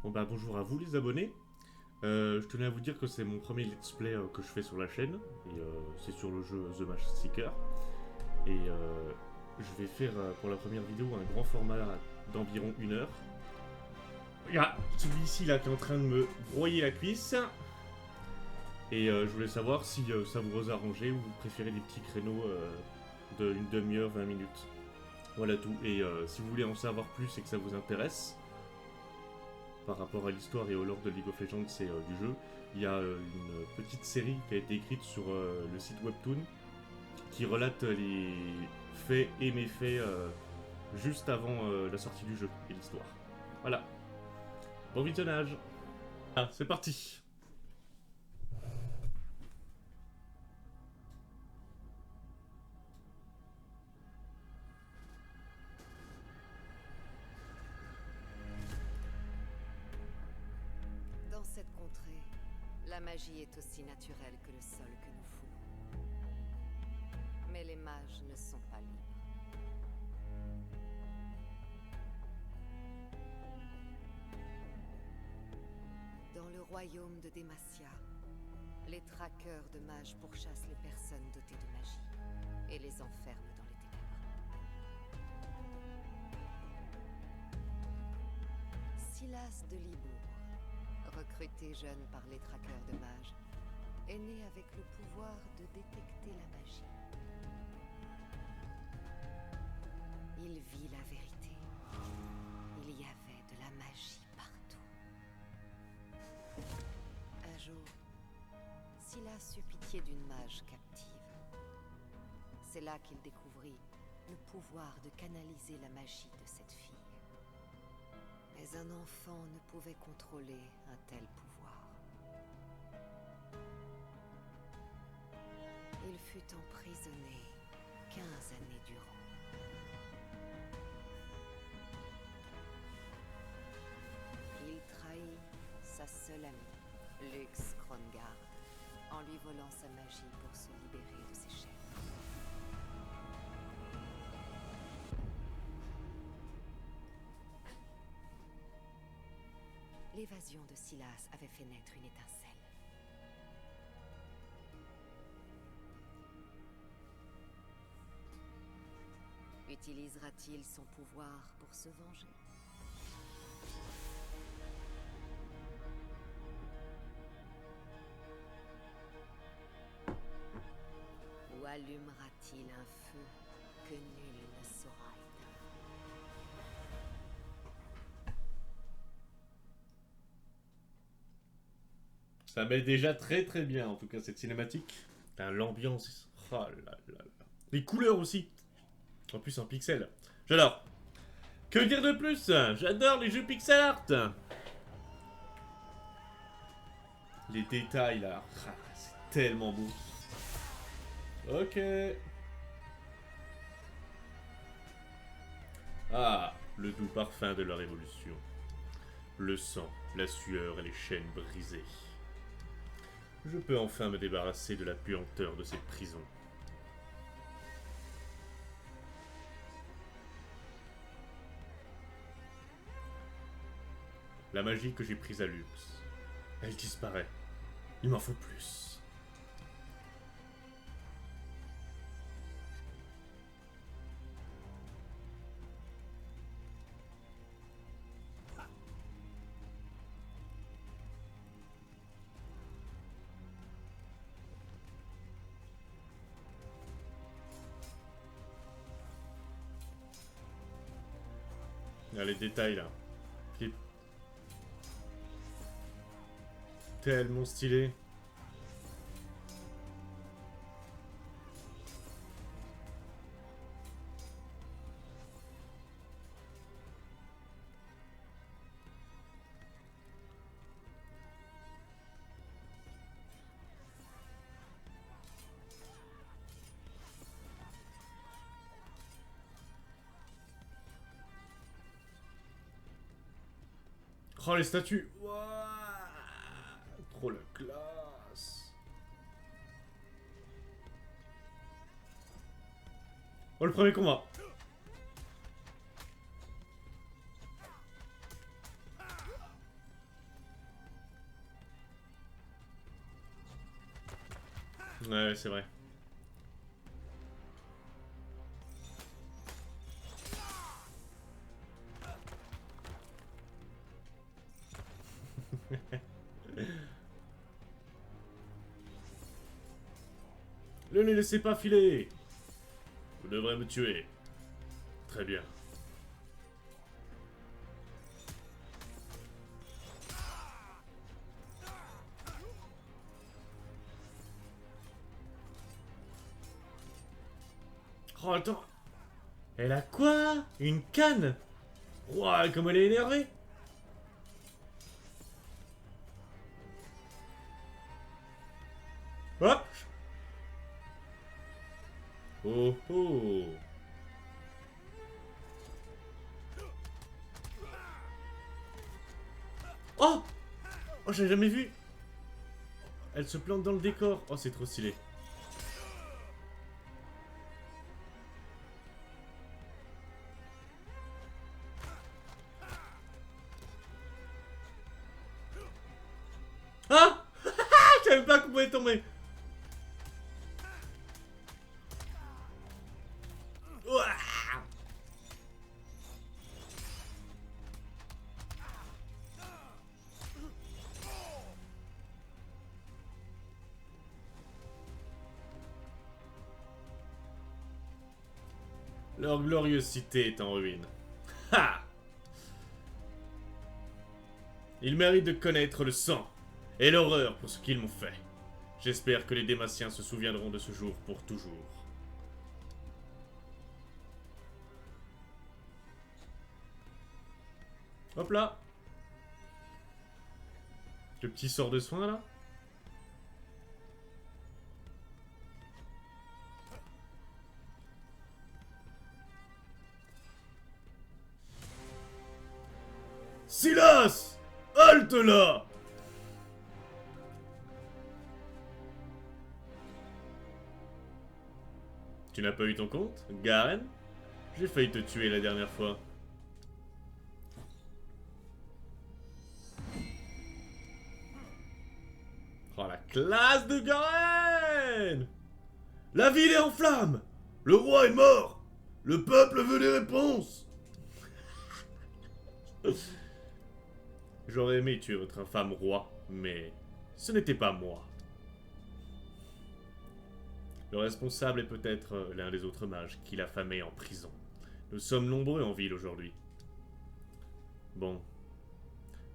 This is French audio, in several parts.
Bon bah bonjour à vous les abonnés. Je tenais à vous dire que c'est mon premier let's play que je fais sur la chaîne. Et c'est sur le jeu The Match Seeker. Et je vais faire pour la première vidéo un grand format d'environ 1 heure. Il y a celui-ci là qui est en train de me broyer la cuisse. Et je voulais savoir si ça vous arrangeait ou vous préférez des petits créneaux d'une demi-heure, 20 minutes. Voilà tout. Et si vous voulez en savoir plus et que ça vous intéresse, par rapport à l'histoire et au lore de League of Legends et du jeu, il y a une petite série qui a été écrite sur le site Webtoon qui relate les faits et méfaits juste avant la sortie du jeu et l'histoire. Voilà. Bon visionnage. Ah, c'est parti. Dans cette contrée, la magie est aussi naturelle que le sol que nous foulons. Mais les mages ne sont pas libres. Dans le royaume de Demacia, les traqueurs de mages pourchassent les personnes dotées de magie et les enferment dans les ténèbres. Silas de Libourg, recruté jeune par les traqueurs de mages, est né avec le pouvoir de détecter la magie. Il vit la vérité. Il y avait de la magie partout. Un jour, Silas eut pitié d'une mage captive. C'est là qu'il découvrit le pouvoir de canaliser la magie de cette fille. Mais un enfant ne pouvait contrôler un tel pouvoir. Il fut emprisonné 15 années durant. Il trahit sa seule amie, Lux Krongard, en lui volant sa magie pour se libérer de ses chaînes. L'évasion de Silas avait fait naître une étincelle. Utilisera-t-il son pouvoir pour se venger? Ou allumera-t-il un feu que nul ne saura éteindre? Ça met déjà très très bien en tout cas cette cinématique. L'ambiance. Oh là là là. Les couleurs aussi. En plus en pixel. J'adore. Que dire de plus? J'adore les jeux pixel art. Les détails là. Ah, c'est tellement beau. Ok. Ah, le doux parfum de la révolution. Le sang, la sueur et les chaînes brisées. Je peux enfin me débarrasser de la puanteur de cette prison. La magie que j'ai prise à Lux, elle disparaît. Il m'en faut plus. Là, les détails là. Qui est tellement stylé. Oh les statues. Ouah, trop la classe. Oh le premier combat. Ouais, c'est vrai. Ne les laissez pas filer. Vous devrez me tuer. Très bien. Oh, attends. Elle a quoi? Une canne? Ouah, comme elle est énervée. Hop. Oh oh. Oh. Oh, j'ai jamais vu. Elle se plante dans le décor. Oh, c'est trop stylé. Ah. Je savais pas qu'on pouvait tomber. Ouah. Leur glorieuse cité est en ruine. Ha! Ils méritent de connaître le sang et l'horreur pour ce qu'ils m'ont fait. J'espère que les Démaciens se souviendront de ce jour pour toujours. Hop là. Le petit sort de soin là. Silas! Halte là! Tu n'as pas eu ton compte, Garen? J'ai failli te tuer la dernière fois. Oh la classe de Garen! La ville est en flammes! Le roi est mort! Le peuple veut des réponses! J'aurais aimé tuer votre infâme roi, mais ce n'était pas moi. Le responsable est peut-être l'un des autres mages qui l'a famé en prison. Nous sommes nombreux en ville aujourd'hui. Bon,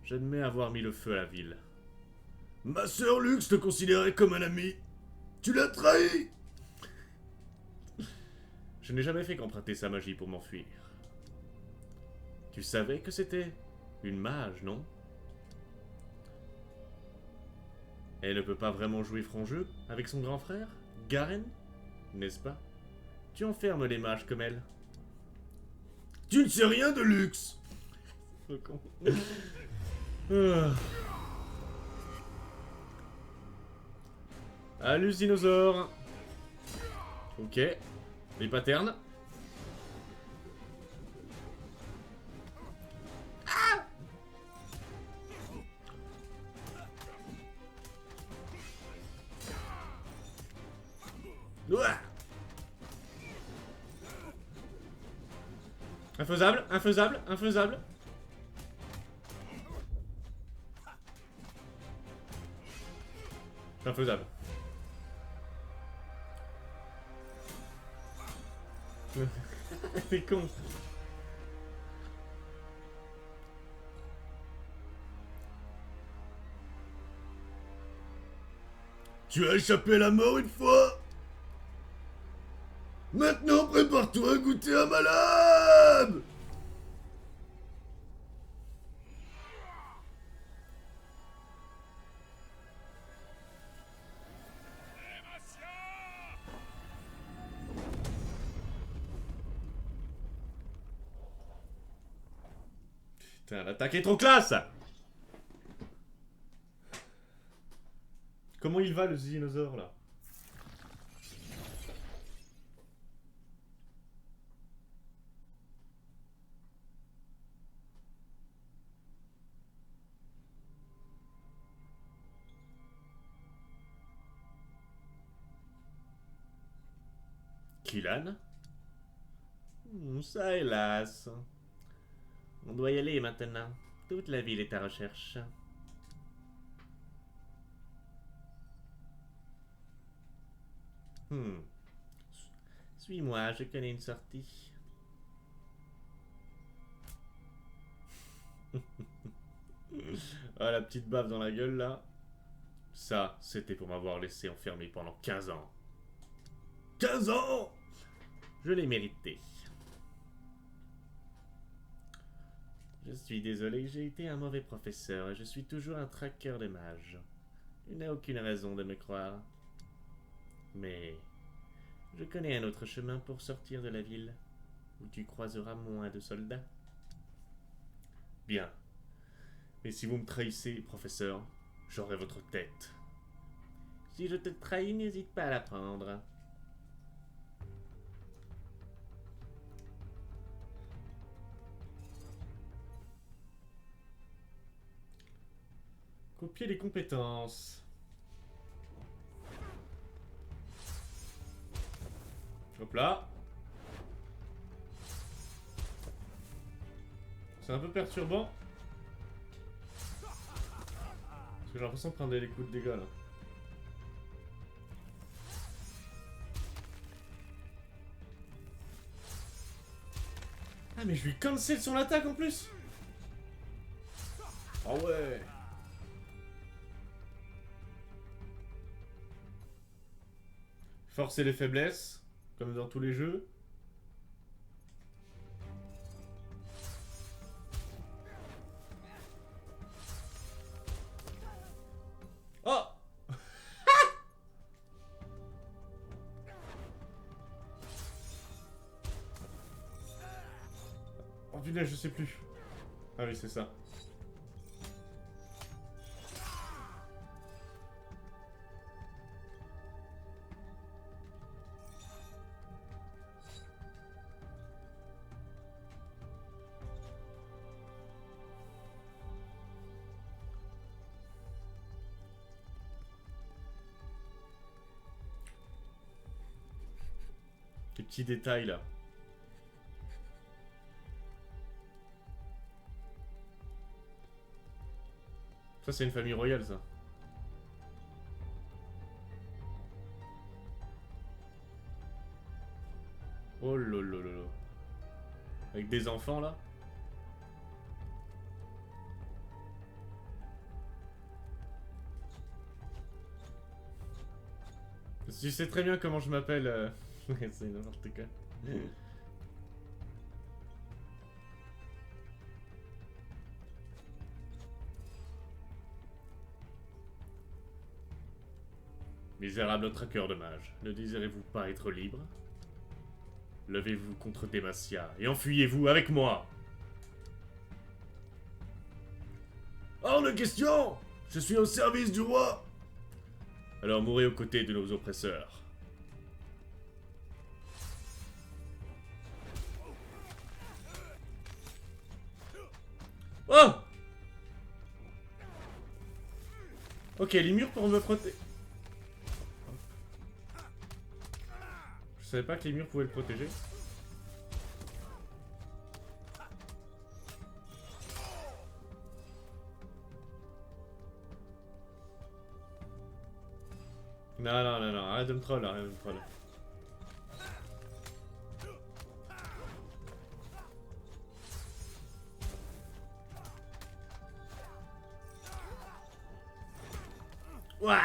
j'admets avoir mis le feu à la ville. Ma sœur Lux te considérait comme un ami. Tu l'as trahi! Je n'ai jamais fait qu'emprunter sa magie pour m'enfuir. Tu savais que c'était une mage, non? Elle ne peut pas vraiment jouer franc jeu avec son grand frère, Garen? N'est-ce pas? Tu enfermes les mages comme elle. Tu ne sais rien de Lux! Allus, dinosaure! Ok. Les paternes. Ouah. Infaisable, infaisable, infaisable. Infaisable. C'est con. Tu as échappé à la mort une fois. Maintenant, prépare-toi à goûter un malade. Putain, l'attaque est trop classe. Comment il va le dinosaure là? Killan? Ça hélas. On doit y aller maintenant. Toute la ville est à recherche. Suis-moi, je connais une sortie. Ah, la petite baffe dans la gueule là. Ça, c'était pour m'avoir laissé enfermé pendant 15 ans. 15 ans! Je l'ai mérité. Je suis désolé, j'ai été un mauvais professeur et je suis toujours un traqueur de mages. Il n'a aucune raison de me croire. Mais je connais un autre chemin pour sortir de la ville, où tu croiseras moins de soldats. Bien. Mais si vous me trahissez, professeur, j'aurai votre tête. Si je te trahis, n'hésite pas à la prendre. Copier les compétences. Hop là. C'est un peu perturbant. Parce que j'ai l'impression de prendre des coups de dégâts là. Ah mais je lui cancel son attaque en plus. Ah ouais. Forcer les faiblesses, comme dans tous les jeux. Oh. Oh punaise, je sais plus. Ah oui, c'est ça. Les petits détails là. Ça c'est une famille royale ça. Oh lolololo. Avec des enfants là. Tu sais très bien comment je m'appelle. C'est n'importe quoi. Misérable traqueur de mages, ne désirez-vous pas être libre? Levez-vous contre Demacia et enfuyez-vous avec moi! Hors de question! Je suis au service du roi! Alors mourrez aux côtés de nos oppresseurs. Oh! Ok, les murs pour me protéger. Je savais pas que les murs pouvaient le protéger. Non, non, non, non, arrête de me troll, arrête de me troll. Ouah!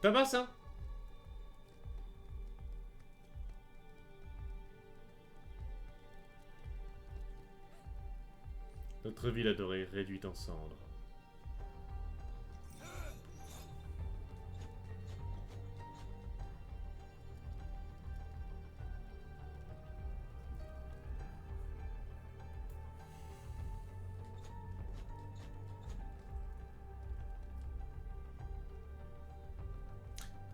Tabasse, hein? Notre ville adorée réduite en cendres.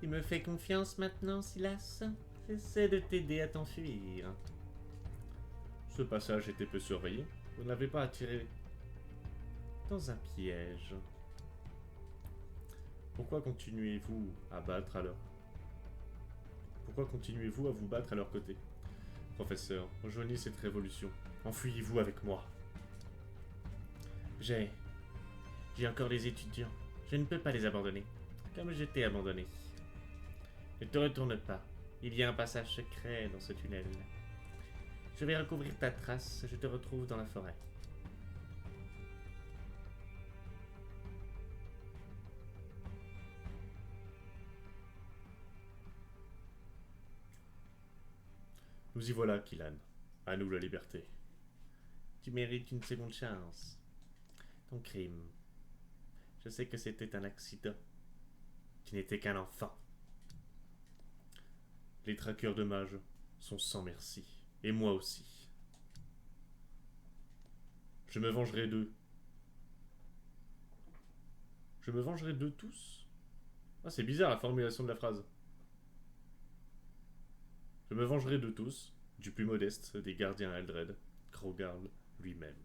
Tu me fais confiance maintenant, Silas? J'essaie de t'aider à t'enfuir. Ce passage était peu surveillé. Vous n'avez pas attiré dans un piège. Pourquoi continuez-vous à battre à leur... Pourquoi continuez-vous à vous battre à leur côté? Professeur, rejoignez cette révolution. Enfuyez-vous avec moi. J'ai encore des étudiants. Je ne peux pas les abandonner. Comme je t'ai abandonné. Ne te retourne pas. Il y a un passage secret dans ce tunnel. Je vais recouvrir ta trace. Je te retrouve dans la forêt. Nous y voilà, Killan. À nous la liberté. Tu mérites une seconde chance. Ton crime. Je sais que c'était un accident. Tu n'étais qu'un enfant. Les traqueurs de mages sont sans merci. Et moi aussi. Je me vengerai d'eux. Je me vengerai d'eux tous? Ah, c'est bizarre la formulation de la phrase. Je me vengerai de tous, du plus modeste des gardiens Eldred, Krogarl lui-même.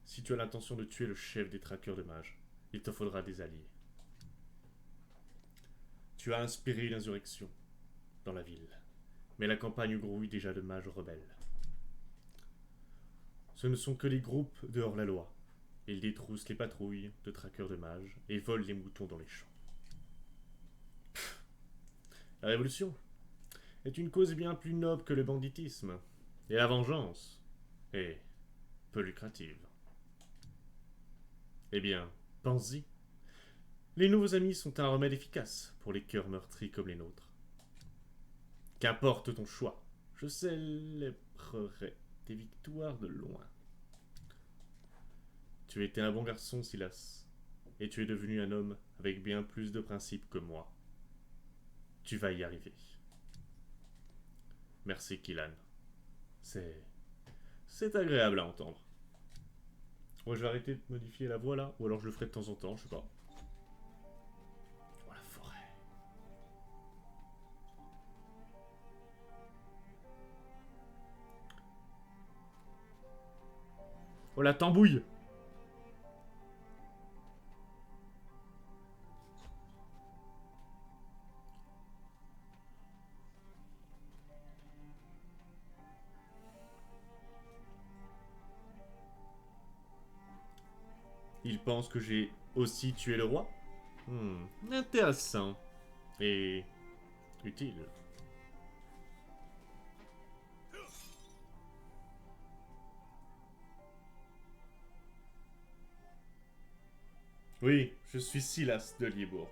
Si tu as l'intention de tuer le chef des traqueurs de mages, il te faudra des alliés. Tu as inspiré une insurrection dans la ville, mais la campagne grouille déjà de mages rebelles. Ce ne sont que les groupes de hors-la-loi. Ils détroussent les patrouilles de traqueurs de mages et volent les moutons dans les champs. La révolution est une cause bien plus noble que le banditisme, et la vengeance est peu lucrative. Eh bien, pense-y. Les nouveaux amis sont un remède efficace pour les cœurs meurtris comme les nôtres. Qu'importe ton choix, je célébrerai tes victoires de loin. Tu étais un bon garçon, Silas, et tu es devenu un homme avec bien plus de principes que moi. Tu vas y arriver. Merci, Killan. C'est agréable à entendre. Moi, je vais arrêter de modifier la voix là, ou alors je le ferai de temps en temps, je sais pas. Oh, la forêt. Oh, la tambouille. Il pense que j'ai aussi tué le roi? Intéressant. Et utile. Oui, je suis Silas de Liebourg.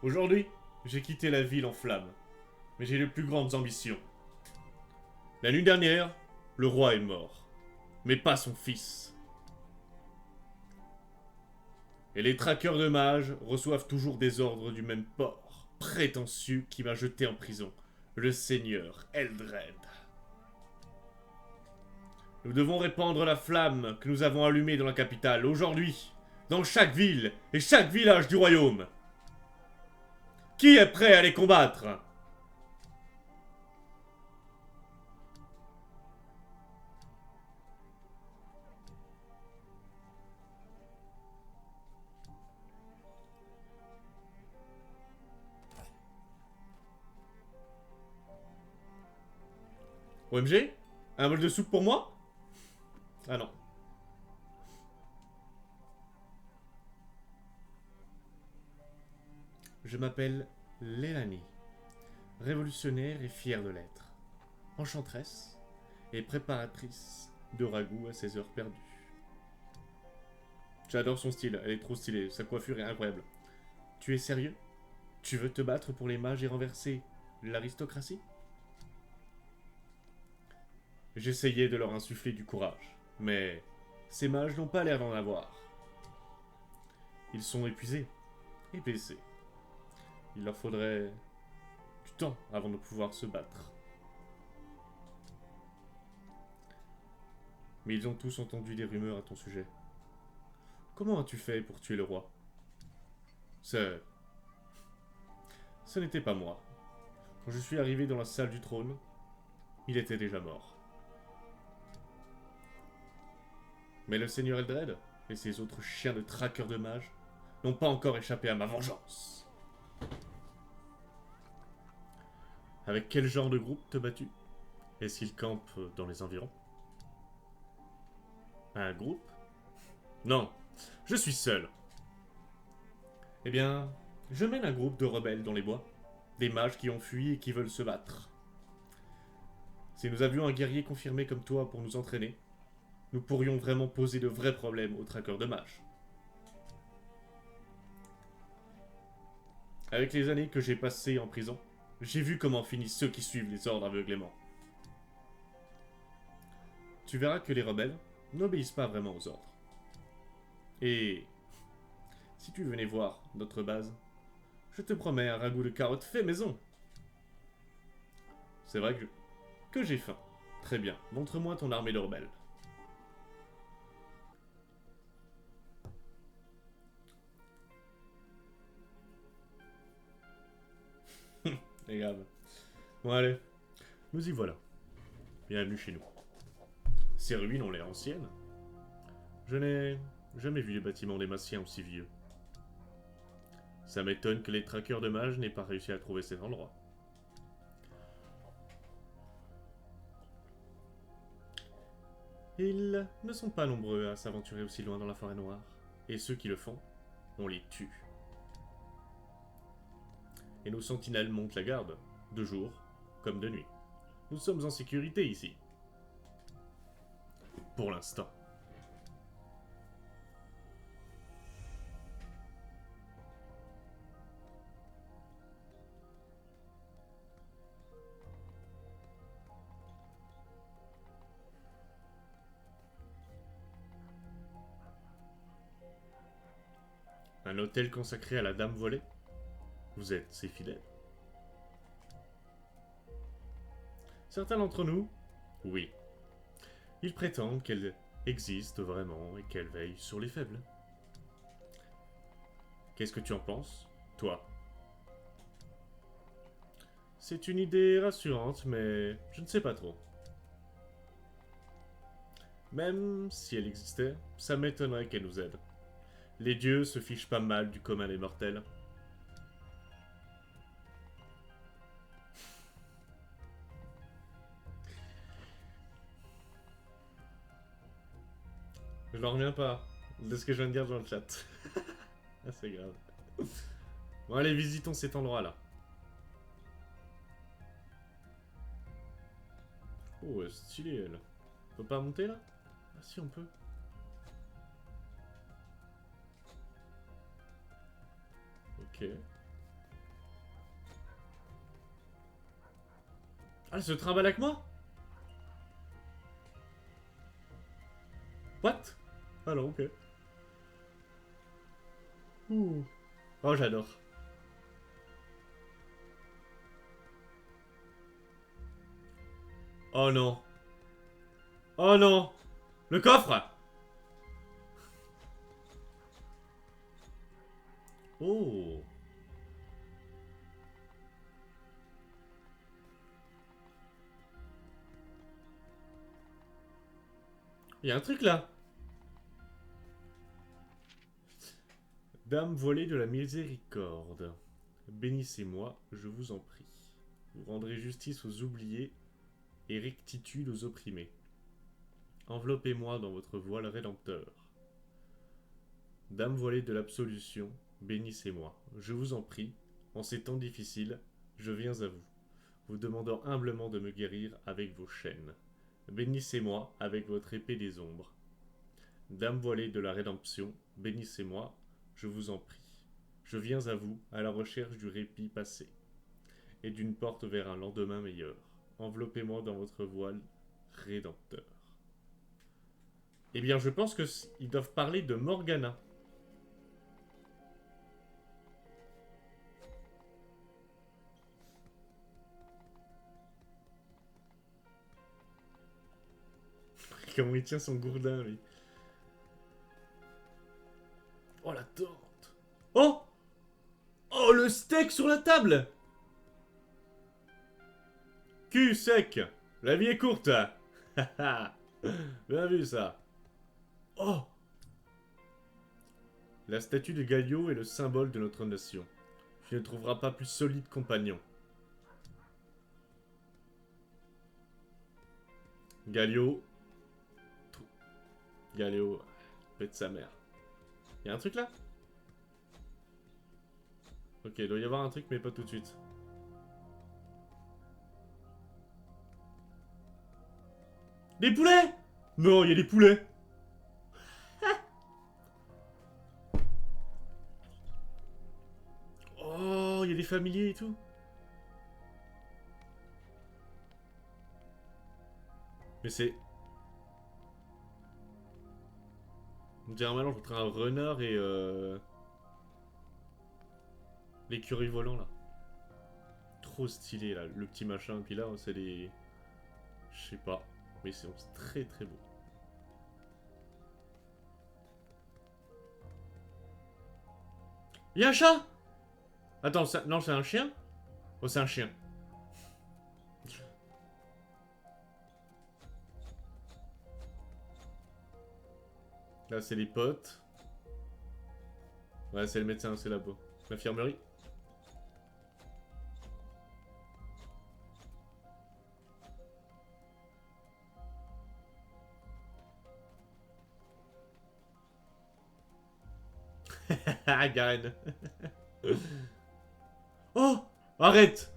Aujourd'hui, j'ai quitté la ville en flammes, mais j'ai de plus grandes ambitions. La nuit dernière, le roi est mort, mais pas son fils. Et les traqueurs de mages reçoivent toujours des ordres du même porc, prétentieux qui m'a jeté en prison, le seigneur Eldred. Nous devons répandre la flamme que nous avons allumée dans la capitale, aujourd'hui, dans chaque ville et chaque village du royaume. Qui est prêt à les combattre ? OMG? Un bol de soupe pour moi? Ah non. Je m'appelle Lélanie, révolutionnaire et fière de l'être, enchanteresse et préparatrice de ragoût à ses heures perdues. J'adore son style, elle est trop stylée, sa coiffure est incroyable. Tu es sérieux? Tu veux te battre pour les mages et renverser l'aristocratie? J'essayais de leur insuffler du courage, mais ces mages n'ont pas l'air d'en avoir. Ils sont épuisés et blessés. Il leur faudrait du temps avant de pouvoir se battre. Mais ils ont tous entendu des rumeurs à ton sujet. Comment as-tu fait pour tuer le roi? Ce n'était pas moi. Quand je suis arrivé dans la salle du trône, il était déjà mort. Mais le Seigneur Eldred et ses autres chiens de traqueurs de mages n'ont pas encore échappé à ma vengeance. Avec quel genre de groupe te bats-tu? Est-ce qu'il campe dans les environs? Un groupe? Non, je suis seul. Eh bien, je mène un groupe de rebelles dans les bois. Des mages qui ont fui et qui veulent se battre. Si nous avions un guerrier confirmé comme toi pour nous entraîner, nous pourrions vraiment poser de vrais problèmes aux traqueurs de mages. Avec les années que j'ai passées en prison, j'ai vu comment finissent ceux qui suivent les ordres aveuglément. Tu verras que les rebelles n'obéissent pas vraiment aux ordres. Et si tu venais voir notre base, je te promets un ragoût de carottes fait maison. C'est vrai que j'ai faim. Très bien, montre-moi ton armée de rebelles. C'est grave. Bon allez, nous y voilà. Bienvenue chez nous. Ces ruines ont l'air anciennes. Je n'ai jamais vu les bâtiments des Massiens aussi vieux. Ça m'étonne que les traqueurs de mages n'aient pas réussi à trouver cet endroit. Ils ne sont pas nombreux à s'aventurer aussi loin dans la forêt noire. Et ceux qui le font, on les tue. Et nos sentinelles montent la garde, de jour comme de nuit. Nous sommes en sécurité ici. Pour l'instant. Un hôtel consacré à la Dame Volée? Vous êtes ses fidèles? Certains d'entre nous, oui. Ils prétendent qu'elle existe vraiment et qu'elle veille sur les faibles. Qu'est-ce que tu en penses, toi? C'est une idée rassurante, mais je ne sais pas trop. Même si elle existait, ça m'étonnerait qu'elle nous aide. Les dieux se fichent pas mal du commun des mortels. Je n'en reviens pas de ce que je viens de dire dans le chat. Ah, c'est grave. Bon, allez, visitons cet endroit-là. Oh, stylé, elle. On peut pas monter, là? Ah, si, on peut. Ok. Ah, elle se trimballe avec moi? What? Alors, ok. Ouh. Oh, j'adore. Oh non. Oh non. Le coffre. Oh. Il y a un truc là. Dame volée de la miséricorde. Bénissez-moi, je vous en prie. Vous rendrez justice aux oubliés et rectitude aux opprimés. Enveloppez-moi dans votre voile rédempteur. Dame voilée de l'absolution, bénissez-moi. Je vous en prie, en ces temps difficiles, je viens à vous, vous demandant humblement de me guérir avec vos chaînes. Bénissez-moi avec votre épée des ombres. Dame voilée de la rédemption, bénissez-moi, je vous en prie. Je viens à vous à la recherche du répit passé et d'une porte vers un lendemain meilleur. Enveloppez-moi dans votre voile rédempteur. Eh bien, je pense qu'ils doivent parler de Morgana. Comment il tient son gourdin, lui. Oh, la torte. Oh! Oh, le steak sur la table! Cul sec! La vie est courte! Bien vu, ça. Oh! La statue de Galio est le symbole de notre nation. Tu ne trouveras pas plus solide compagnon. Galio. Galio. Pète sa mère. Y'a un truc là? Ok, il doit y avoir un truc, mais pas tout de suite. Des poulets! Non, il y a des poulets! Oh, il y a des familiers et tout. Mais c'est... On dirait un mélange entre un renard et l'écureuil volant là. Trop stylé là, le petit machin. Puis là, c'est des... Je sais pas. Mais c'est très très beau. Il y a un chat! Attends, ça... non, c'est un chien? Oh, c'est un chien. Là, c'est les potes. Ouais, c'est le médecin, c'est là-bas. L'infirmerie. Garen. Oh! Arrête!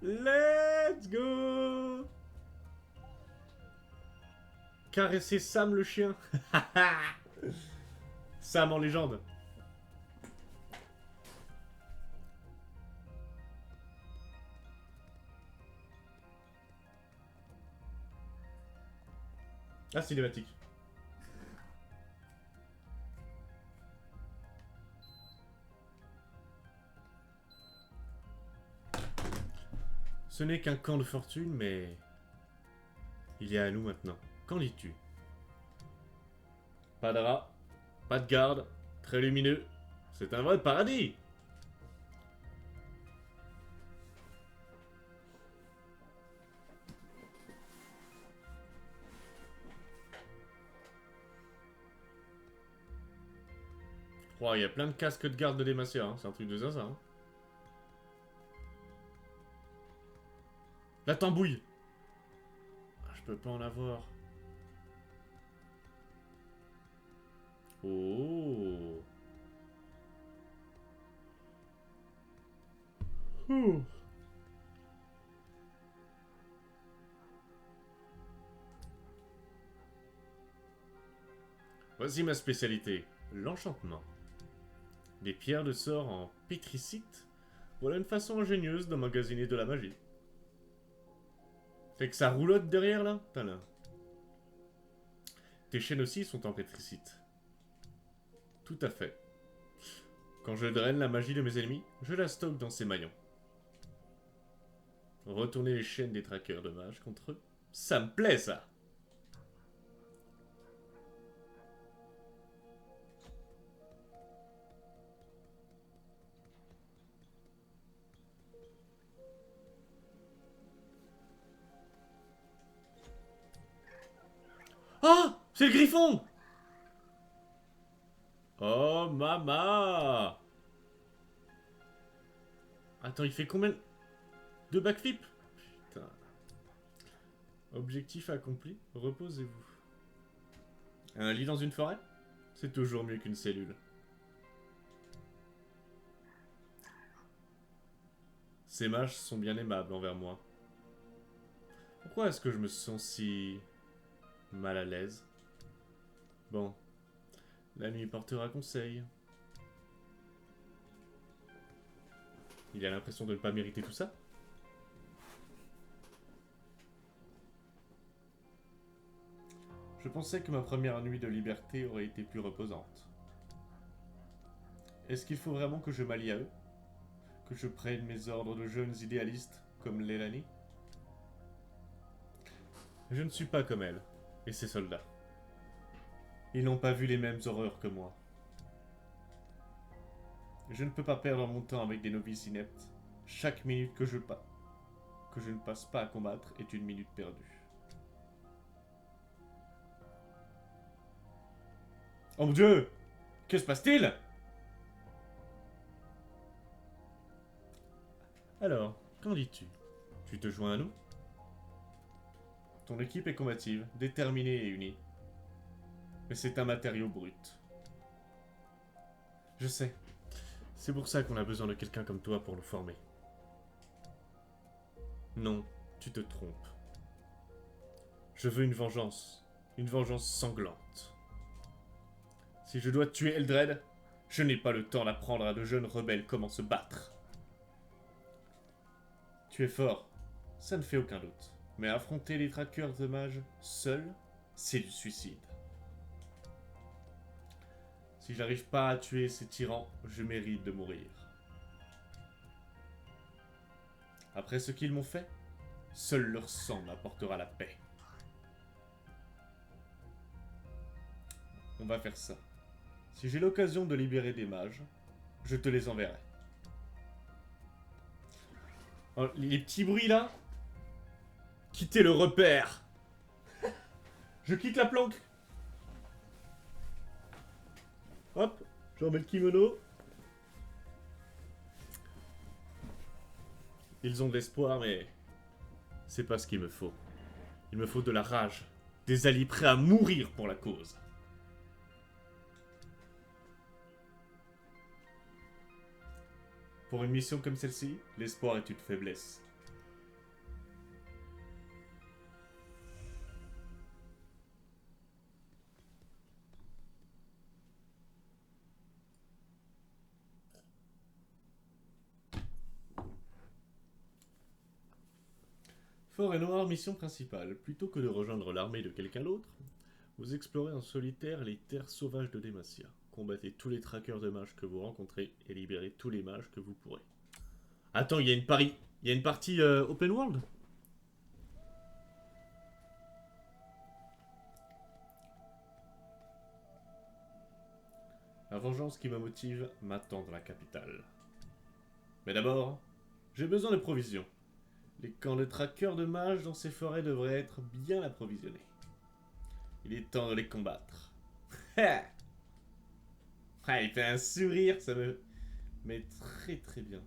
Let's go! Caresser Sam le chien. Sam en légende. Ah, cinématique. Ce n'est qu'un camp de fortune, mais... il est à nous maintenant. Qu'en dis-tu? Pas de rats, pas de garde, très lumineux. C'est un vrai paradis! Oh, il y a plein de casques de garde de Demacia, hein. C'est un truc de zinzin. Hein. La tambouille! Ah, je peux pas en avoir. Oh! Ouh. Voici ma spécialité, l'enchantement. Des pierres de sort en pétricite. Voilà une façon ingénieuse d'emmagasiner de la magie. C'est que ça roulotte derrière là? Putain là. Tes chaînes aussi sont en pétricite. Tout à fait. Quand je draine la magie de mes ennemis, je la stocke dans ces maillons. Retourner les chaînes des traqueurs de mages contre eux, ça me plaît ça! Ah! C'est le griffon! Oh mama! Attends, il fait combien de backflip? Putain. Objectif accompli, reposez-vous. Un lit dans une forêt? C'est toujours mieux qu'une cellule. Ces mages sont bien aimables envers moi. Pourquoi est-ce que je me sens si... mal à l'aise? Bon, la nuit portera conseil. Il a l'impression de ne pas mériter tout ça? Je pensais que ma première nuit de liberté aurait été plus reposante. Est-ce qu'il faut vraiment que je m'allie à eux? Que je prenne mes ordres de jeunes idéalistes comme Lelani? Je ne suis pas comme elle, et ses soldats. Ils n'ont pas vu les mêmes horreurs que moi. Je ne peux pas perdre mon temps avec des novices ineptes. Chaque minute que je ne passe pas à combattre est une minute perdue. Oh mon dieu! Que se passe-t-il? Alors, qu'en dis-tu? Tu te joins à nous? Ton équipe est combative, déterminée et unie. Mais c'est un matériau brut. Je sais. C'est pour ça qu'on a besoin de quelqu'un comme toi pour nous former. Non, tu te trompes. Je veux une vengeance sanglante. Si je dois tuer Eldred, je n'ai pas le temps d'apprendre à de jeunes rebelles comment se battre. Tu es fort, ça ne fait aucun doute. Mais affronter les traqueurs de mages seul, c'est du suicide. Si j'arrive pas à tuer ces tyrans, je mérite de mourir. Après ce qu'ils m'ont fait, seul leur sang m'apportera la paix. On va faire ça. Si j'ai l'occasion de libérer des mages, je te les enverrai. Oh, les petits bruits là. Quittez le repère. Je quitte la planque. Hop, je remets le kimono. Ils ont de l'espoir, mais c'est pas ce qu'il me faut. Il me faut de la rage. Des alliés prêts à mourir pour la cause. Pour une mission comme celle-ci, l'espoir est une faiblesse. Fort et noir, mission principale. Plutôt que de rejoindre l'armée de quelqu'un d'autre, vous explorez en solitaire les terres sauvages de Demacia. Combattez tous les traqueurs de mages que vous rencontrez et libérez tous les mages que vous pourrez. Attends, il y a une partie open world? La vengeance qui me motive m'attend dans la capitale. Mais d'abord, j'ai besoin de provisions. Les camps de traqueurs de mages dans ces forêts devraient être bien approvisionnés. Il est temps de les combattre. Ah, il fait un sourire, ça me met très très bien.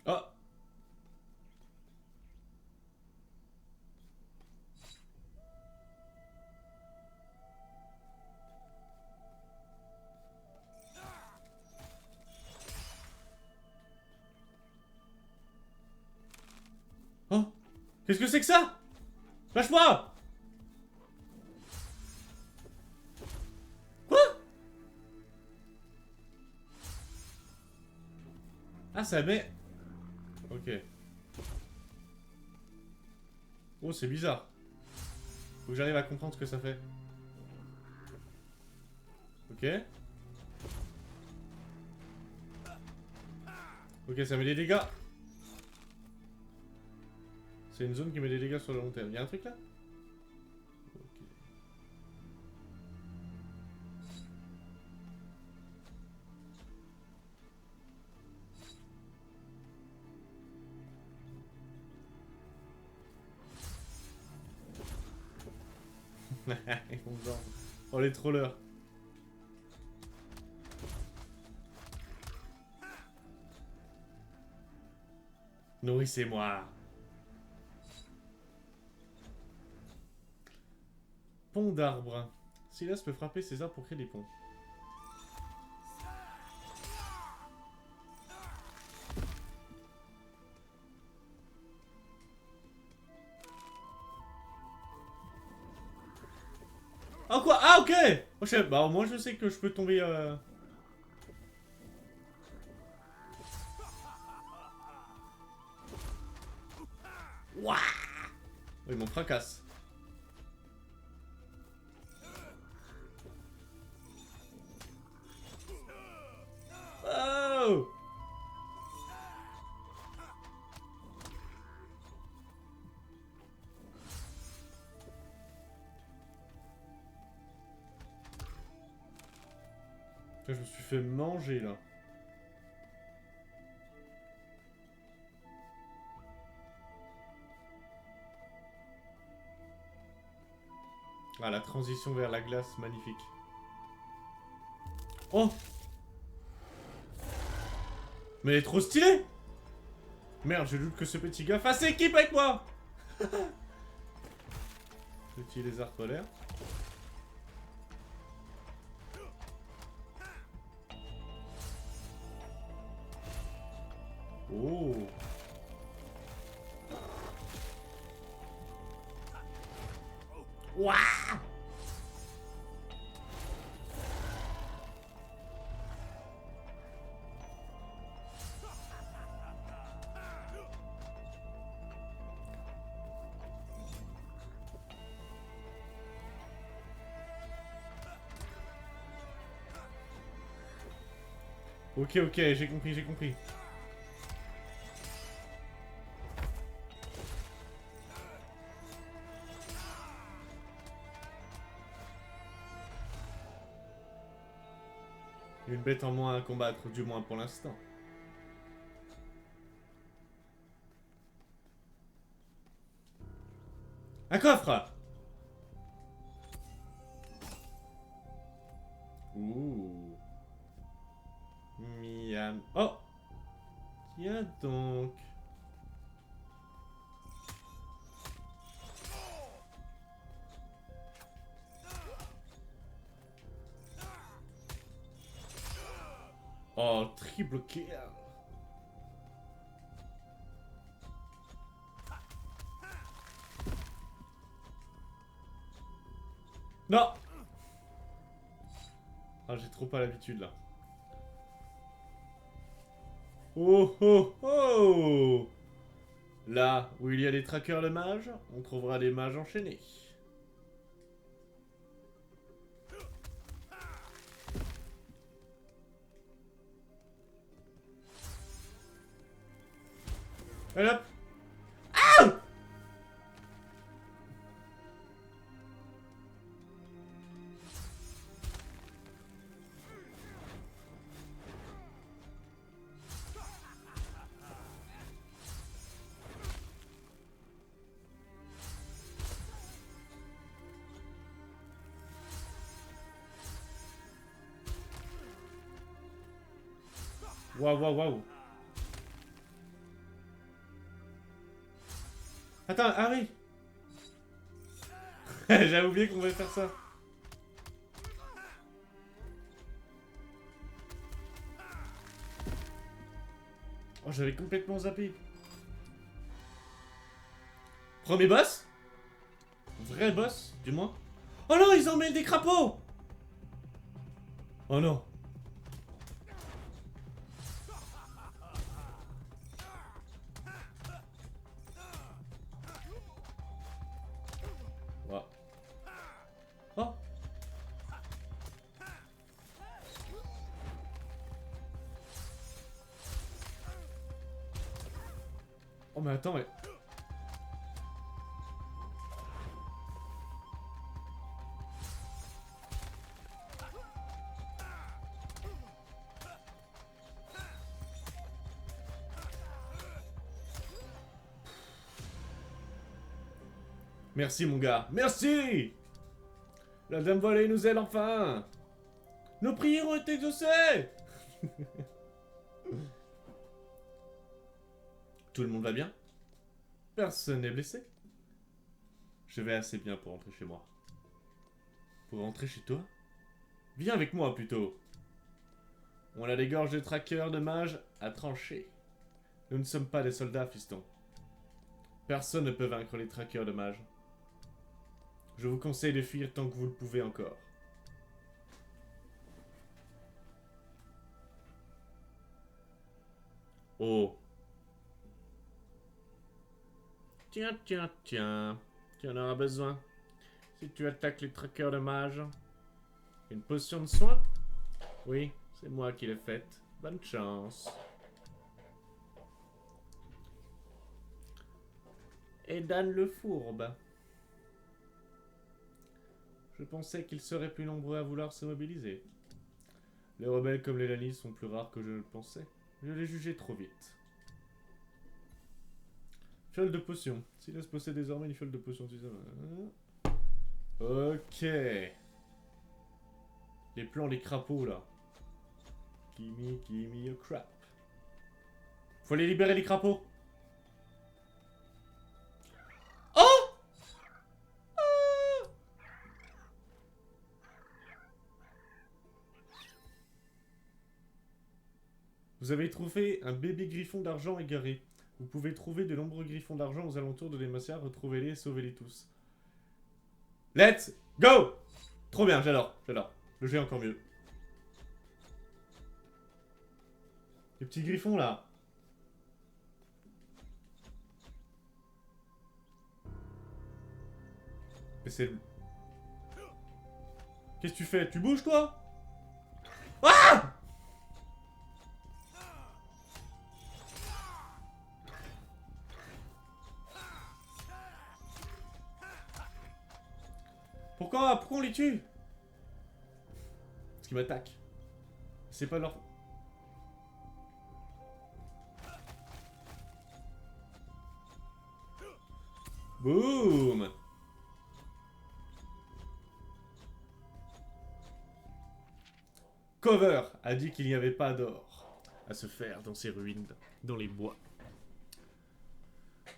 Oh! Oh! Qu'est-ce que c'est que ça? Lâche-moi! Quoi? Ah, ça met... Ok. Oh, c'est bizarre. Faut que j'arrive à comprendre ce que ça fait. Ok. Ok, ça met des dégâts. C'est une zone qui met des dégâts sur le long terme. Y'a un truc là? Oh les trollers. Nourrissez-moi. Pont d'arbre. Silas peut frapper ses arbres pour créer des ponts. Ah quoi? Ah ok! Oh, bah au moins je sais que je peux tomber... Ouah! Oh, ils m'ont fracasse. Oh! Je me suis fait manger là. Ah, la transition vers la glace, magnifique. Oh! Mais elle est trop stylée! Merde, je doute que ce petit gars fasse équipe avec moi! Petit lézard polaire. Oh! Ouah! Ok, ok, j'ai compris, j'ai compris. Une bête en moins à combattre, du moins pour l'instant. Un coffre! Ouh. Miam. Oh! Tiens donc. Oh, triple kill. Non! Ah, j'ai trop pas l'habitude là. Oh oh oh! Là où il y a les traqueurs de mages, on trouvera des mages enchaînés. Allez hop! Ah! Waouh, waouh, waouh. Attends, ah oui. J'avais oublié qu'on pouvait faire ça. Oh, j'avais complètement zappé. Premier boss? Vrai boss, du moins. Oh non, ils emmêlent des crapauds! Oh non. Wow. Oh. Oh mais attends, mais... Merci mon gars, merci! La dame volée nous aide enfin! Nos prières ont été exaucées! Tout le monde va bien? Personne n'est blessé? Je vais assez bien pour rentrer chez moi. Pour rentrer chez toi? Viens avec moi plutôt. On a des gorges de traqueurs de mages à trancher. Nous ne sommes pas des soldats, fiston. Personne ne peut vaincre les traqueurs de mages. Je vous conseille de fuir tant que vous le pouvez encore. Oh. Tiens, tiens, tiens. Tu en auras besoin. Si tu attaques les traqueurs de mages. Une potion de soin? Oui, c'est moi qui l'ai faite. Bonne chance. Et Dan le fourbe. Je pensais qu'ils seraient plus nombreux à vouloir se mobiliser. Les rebelles comme les Lannis sont plus rares que je ne le pensais. Je les jugeais trop vite. Fiole de potion. Silas possède désormais une fiole de potion. Ok. Les plans, les crapauds là. Give me a crap. Faut aller libérer les crapauds. Oh! Vous avez trouvé un bébé griffon d'argent égaré. Vous pouvez trouver de nombreux griffons d'argent aux alentours de Demacia. Retrouvez-les et sauvez-les tous. Let's go! Trop bien, j'adore, j'adore. Le jeu est encore mieux. Les petits griffons là. Mais c'est... Qu'est-ce que tu fais? Tu bouges toi? Ah! Pourquoi on les tue? Parce qu'ils m'attaquent. C'est pas leur... Boum! Cover a dit qu'il n'y avait pas d'or à se faire dans ces ruines, dans les bois.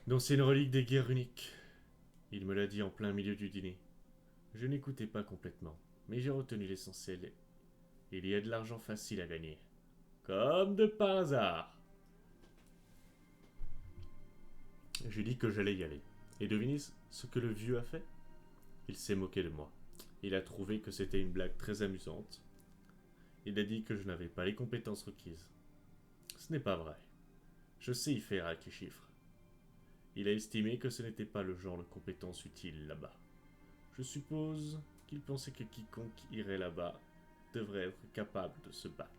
D'anciennes reliques des guerres uniques. Il me l'a dit en plein milieu du dîner. Je n'écoutais pas complètement, mais j'ai retenu l'essentiel. Il y a de l'argent facile à gagner. Comme de par hasard. J'ai dit que j'allais y aller. Et devinez ce que le vieux a fait? Il s'est moqué de moi. Il a trouvé que c'était une blague très amusante. Il a dit que je n'avais pas les compétences requises. Ce n'est pas vrai. Je sais y faire avec les chiffres. Il a estimé que ce n'était pas le genre de compétences utiles là-bas. Je suppose qu'il pensait que quiconque irait là-bas devrait être capable de se battre.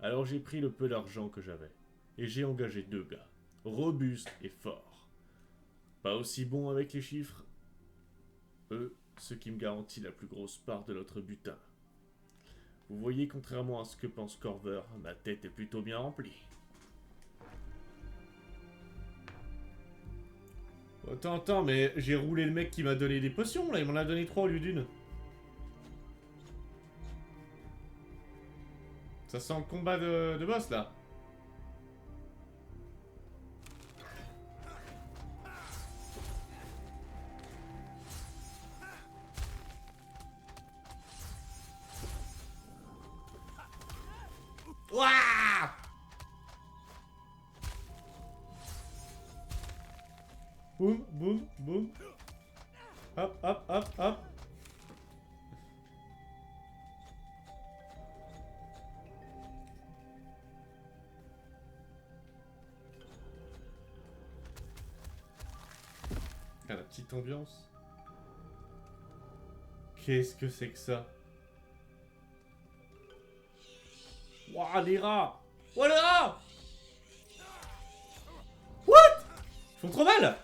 Alors j'ai pris le peu d'argent que j'avais, et j'ai engagé 2 gars, robustes et forts. Pas aussi bons avec les chiffres. Eux, ce qui me garantit la plus grosse part de notre butin. Vous voyez, contrairement à ce que pense Corver, ma tête est plutôt bien remplie. Attends, mais j'ai roulé le mec qui m'a donné des potions, là. Il m'en a donné 3 au lieu d'une. Ça sent le combat de boss, là. Ouah! Boum, boum, boum. Hop, hop, hop, hop. Ah, la petite ambiance. Qu'est-ce que c'est que ça? Ouah, les rats! Ouah, les rats! What? Ils font trop mal!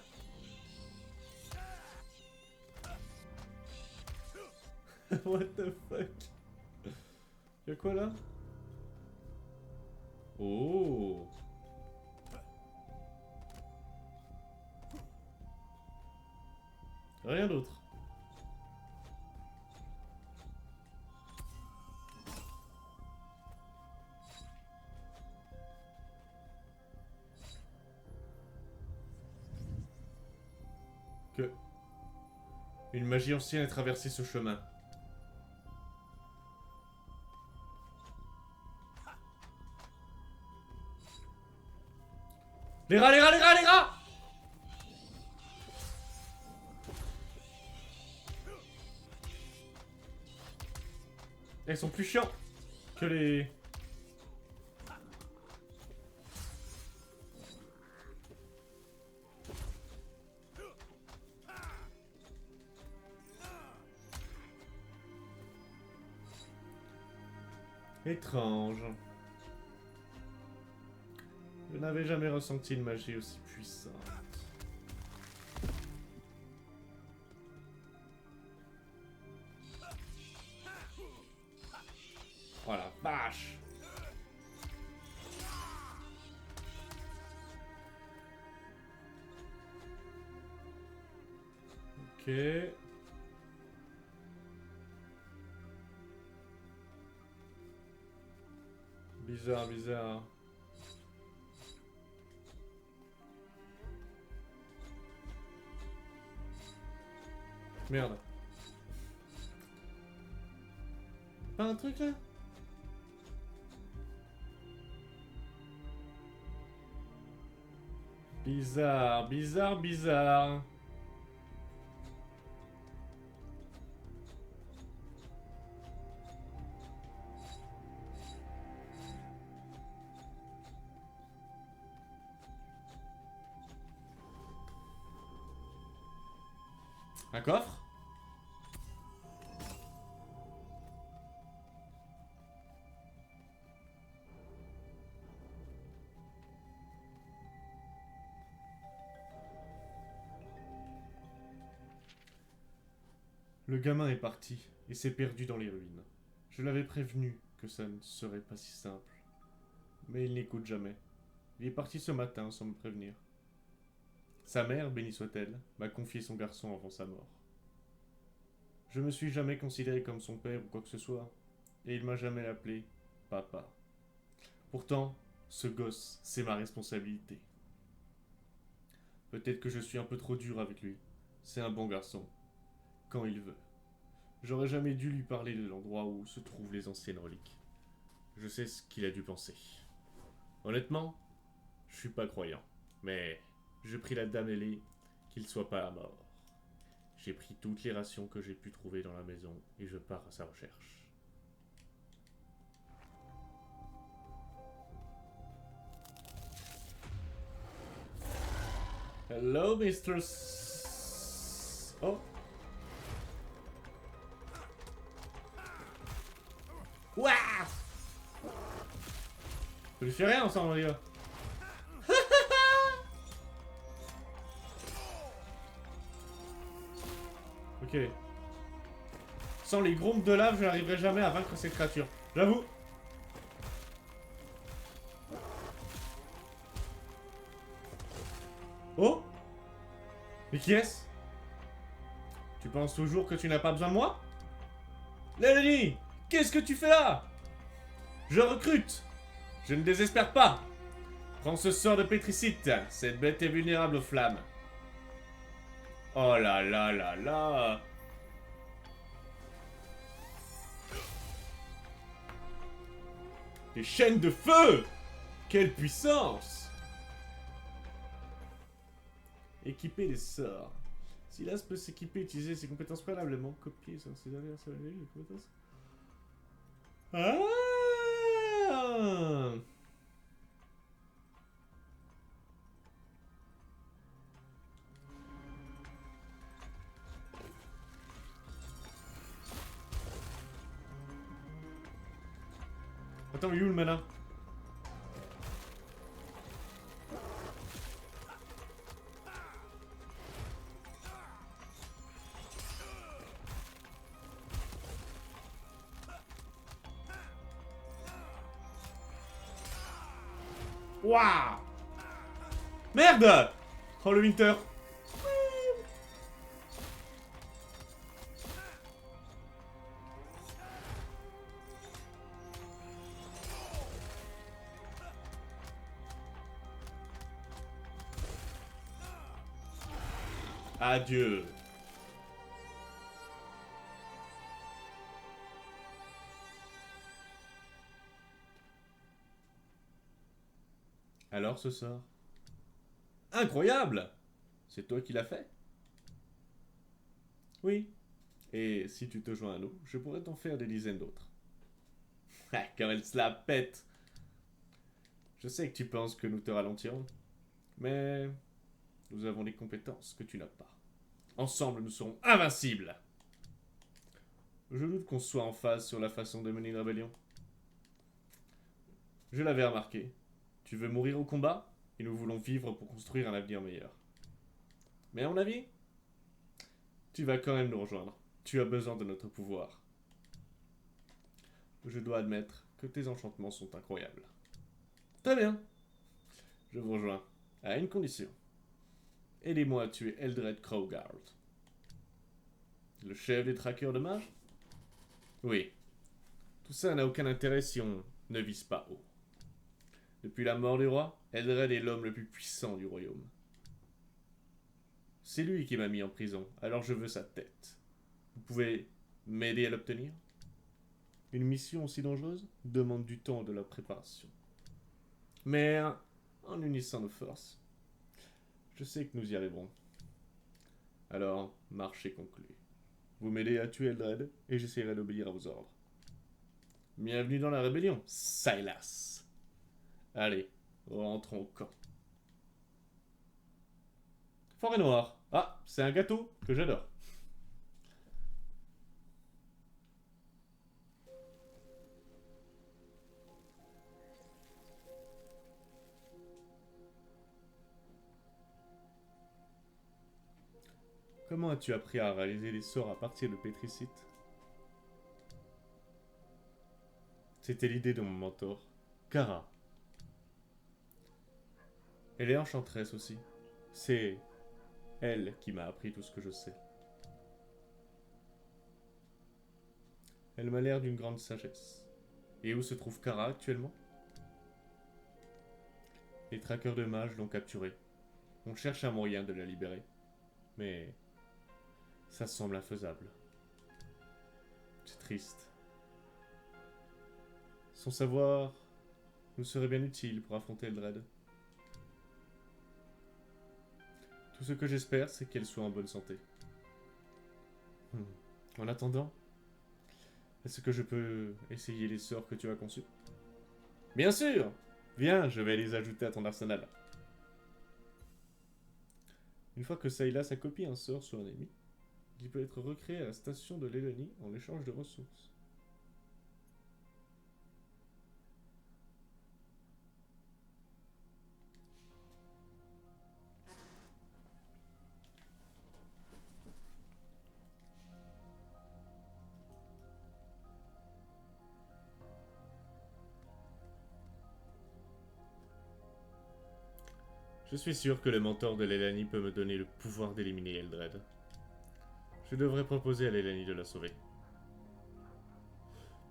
What the fuck? Y'a quoi là? Oh! Rien d'autre. Que... Une magie ancienne a traversé ce chemin. Les rats, les rats, les rats, les rats! Ils sont plus chiants que les... Étrange. Je n'avais jamais ressenti une magie aussi puissante. Oh la vache. Ok. Bizarre, bizarre. Merde. Pas un truc là? Bizarre, bizarre, bizarre. Un coffre? Le gamin est parti et s'est perdu dans les ruines. Je l'avais prévenu que ça ne serait pas si simple. Mais il n'écoute jamais. Il est parti ce matin sans me prévenir. Sa mère, bénie soit-elle, m'a confié son garçon avant sa mort. Je me suis jamais considéré comme son père ou quoi que ce soit, et il m'a jamais appelé papa. Pourtant, ce gosse, c'est ma responsabilité. Peut-être que je suis un peu trop dur avec lui. C'est un bon garçon. Quand il veut. J'aurais jamais dû lui parler de l'endroit où se trouvent les anciennes reliques. Je sais ce qu'il a dû penser. Honnêtement, je suis pas croyant. Mais je prie la dame ailée qu'il soit pas à mort. J'ai pris toutes les rations que j'ai pu trouver dans la maison et je pars à sa recherche. Hello, Mr. Oh. Ouah! Ça lui fait rien ensemble, les gars. Ok. Sans les grompes de lave, je n'arriverai jamais à vaincre cette créature. J'avoue. Oh? Mais qui est-ce? Tu penses toujours que tu n'as pas besoin de moi? Lelani, qu'est-ce que tu fais là? Je recrute. Je ne désespère pas. Prends ce sort de pétricite. Cette bête est vulnérable aux flammes. Oh là là là là. Des chaînes de feu. Quelle puissance. Équiper les sorts. Silas peut s'équiper et utiliser ses compétences préalablement copiées sur ses adversaires. Les compétences. Ah. Attends, il est où le mana? Waouh! Merde! Oh le Winter! Adieu. Alors ce sort? Incroyable! C'est toi qui l'as fait? Oui. Et si tu te joins à nous, je pourrais t'en faire des dizaines d'autres. Comme elle se la pète! Je sais que tu penses que nous te ralentirons, mais nous avons des compétences que tu n'as pas. Ensemble, nous serons invincibles! Je doute qu'on soit en phase sur la façon de mener une rébellion. Je l'avais remarqué. Tu veux mourir au combat, et nous voulons vivre pour construire un avenir meilleur. Mais à mon avis, tu vas quand même nous rejoindre. Tu as besoin de notre pouvoir. Je dois admettre que tes enchantements sont incroyables. Très bien. Je vous rejoins. À une condition. Aidez-moi à tuer Eldred Crowguard. Le chef des traqueurs de mages? Oui. Tout ça n'a aucun intérêt si on ne vise pas haut. Depuis la mort du roi, Eldred est l'homme le plus puissant du royaume. C'est lui qui m'a mis en prison, alors je veux sa tête. Vous pouvez m'aider à l'obtenir? Une mission aussi dangereuse demande du temps et de la préparation. Mais en unissant nos forces, je sais que nous y arriverons. Alors, marché conclu. Vous m'aidez à tuer Eldred et j'essaierai d'obéir à vos ordres. Bienvenue dans la rébellion, Silas. Allez, rentrons au camp. Forêt noire. Ah, c'est un gâteau que j'adore. Comment as-tu appris à réaliser les sorts à partir de pétricite? C'était l'idée de mon mentor, Kara. Elle est enchanteresse aussi. C'est elle qui m'a appris tout ce que je sais. Elle m'a l'air d'une grande sagesse. Et où se trouve Kara actuellement? Les traqueurs de mages l'ont capturée. On cherche un moyen de la libérer. Mais ça semble infaisable. C'est triste. Son savoir nous serait bien utile pour affronter Eldred. Tout ce que j'espère, c'est qu'elle soit en bonne santé. En attendant, est-ce que je peux essayer les sorts que tu as conçus? Bien sûr! Viens, je vais les ajouter à ton arsenal. Une fois que Silas a copié un sort sur un ennemi, il peut être recréé à la station de l'Elanie en échange de ressources. Je suis sûr que le mentor de l'Elanie peut me donner le pouvoir d'éliminer Eldred. Je devrais proposer à l'Elanie de la sauver.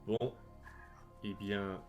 Bon, eh bien,